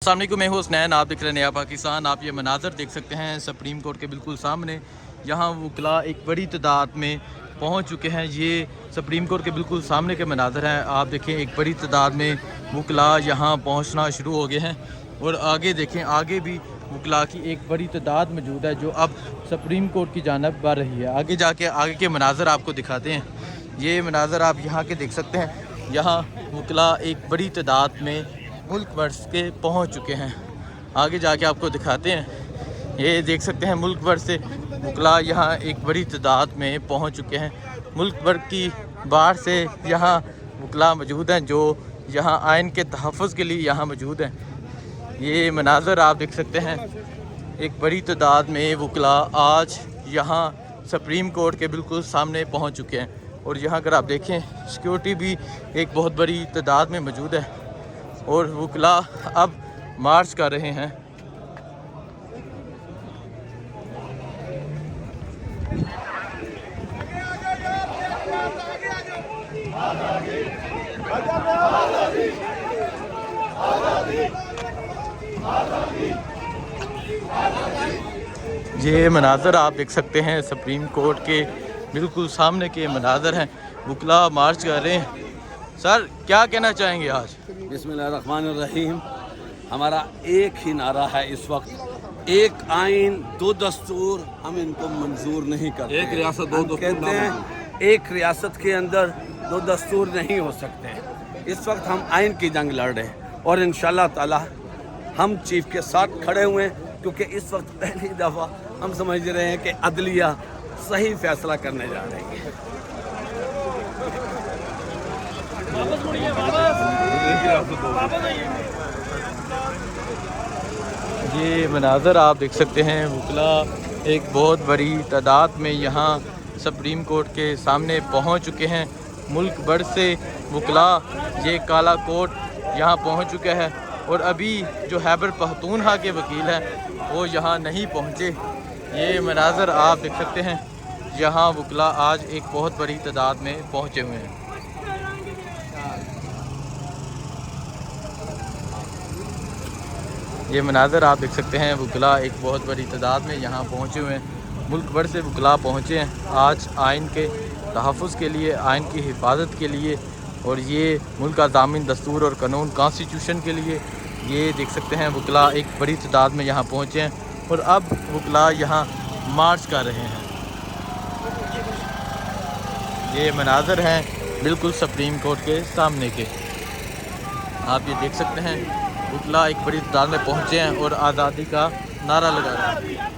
अस्सलाम वालेकुम, मैं हूँ हुसनैन, आप देख रहे हैं नया पाकिस्तान। आप ये मनाज़र देख सकते हैं सुप्रीम कोर्ट के बिल्कुल सामने। यहाँ वकला एक बड़ी तादाद में पहुँच चुके हैं। ये सुप्रीम कोर्ट के बिल्कुल सामने के मनाज़र हैं। आप देखें, एक बड़ी तादाद में वकला यहाँ पहुँचना शुरू हो गए हैं। और आगे देखें, आगे भी वकला की एक बड़ी तादाद मौजूद है जो अब सुप्रीम कोर्ट की जानिब बढ़ रही है। आगे जाके आगे के मनाज़र आपको दिखाते हैं। ये मनाज़र आप यहाँ के देख सकते हैं। यहाँ वकला एक बड़ी तादाद में मुल्क भर के पहुँच चुके हैं। आगे जाके आपको दिखाते हैं। ये देख सकते हैं, मुल्क भर से वकला यहाँ एक बड़ी तादाद में पहुँच चुके हैं। मुल्क भर की बाहर से यहाँ वकला मौजूद हैं जो यहाँ आइन के तहफ़्फ़ुज़ के लिए यहाँ मौजूद हैं। ये मनाज़र आप देख सकते हैं, एक बड़ी तादाद में वकला आज यहाँ सुप्रीम कोर्ट के बिल्कुल सामने पहुँच चुके हैं। और यहाँ अगर आप देखें, सिक्योरिटी भी एक बहुत बड़ी तादाद में मौजूद है और वकला अब मार्च कर रहे हैं। ये मनाज़र आप देख सकते हैं, सुप्रीम कोर्ट के बिल्कुल सामने के मनाज़र हैं। वकला मार्च कर रहे हैं। सर, क्या कहना चाहेंगे आज? बिस्मिल्लाहिर्रहमानिर्रहीम। हमारा एक ही नारा है इस वक्त, एक आइन दो दस्तूर। हम इनको मंजूर नहीं करते। एक रियासत दो दस्तूर कहते हैं, एक रियासत के अंदर दो दस्तूर नहीं हो सकते। इस वक्त हम आइन की जंग लड़ रहे हैं और इंशाल्लाह ताला हम चीफ के साथ खड़े हुए हैं, क्योंकि इस वक्त पहली दफ़ा हम समझ रहे हैं कि अदलिया सही फैसला करने जा रही है। ये मनाज़र आप देख सकते हैं, वकला एक बहुत बड़ी तादाद में यहाँ सुप्रीम कोर्ट के सामने पहुँच चुके हैं। मुल्क भर से वकला ये काला कोर्ट यहाँ पहुँच चुका है। और अभी जो खैबर पख्तूनख्वा के वकील हैं वो यहाँ नहीं पहुँचे। ये मनाज़र आप देख सकते हैं, यहाँ वकला आज एक बहुत बड़ी तादाद में पहुँचे हुए हैं। ये मनाज़र आप देख सकते हैं, वकला एक बहुत बड़ी तादाद में यहाँ पहुँचे हुए हैं। मुल्क भर से वकला पहुँचे हैं आज आइन के तहफ़्फ़ुज़ के लिए, आइन की हिफाजत के लिए। और ये मुल्क का ज़ामिन दस्तूर और कानून कॉन्स्टिट्यूशन के लिए। ये देख सकते हैं, वकला एक बड़ी तादाद में यहाँ पहुँचे हैं और अब वकला यहाँ मार्च कर रहे हैं। ये मनाज़र हैं बिल्कुल सुप्रीम कोर्ट के सामने के। आप ये देख सकते हैं, वकला एक बड़ी तादाद में पहुँचे हैं और आज़ादी का नारा लगा रहे हैं।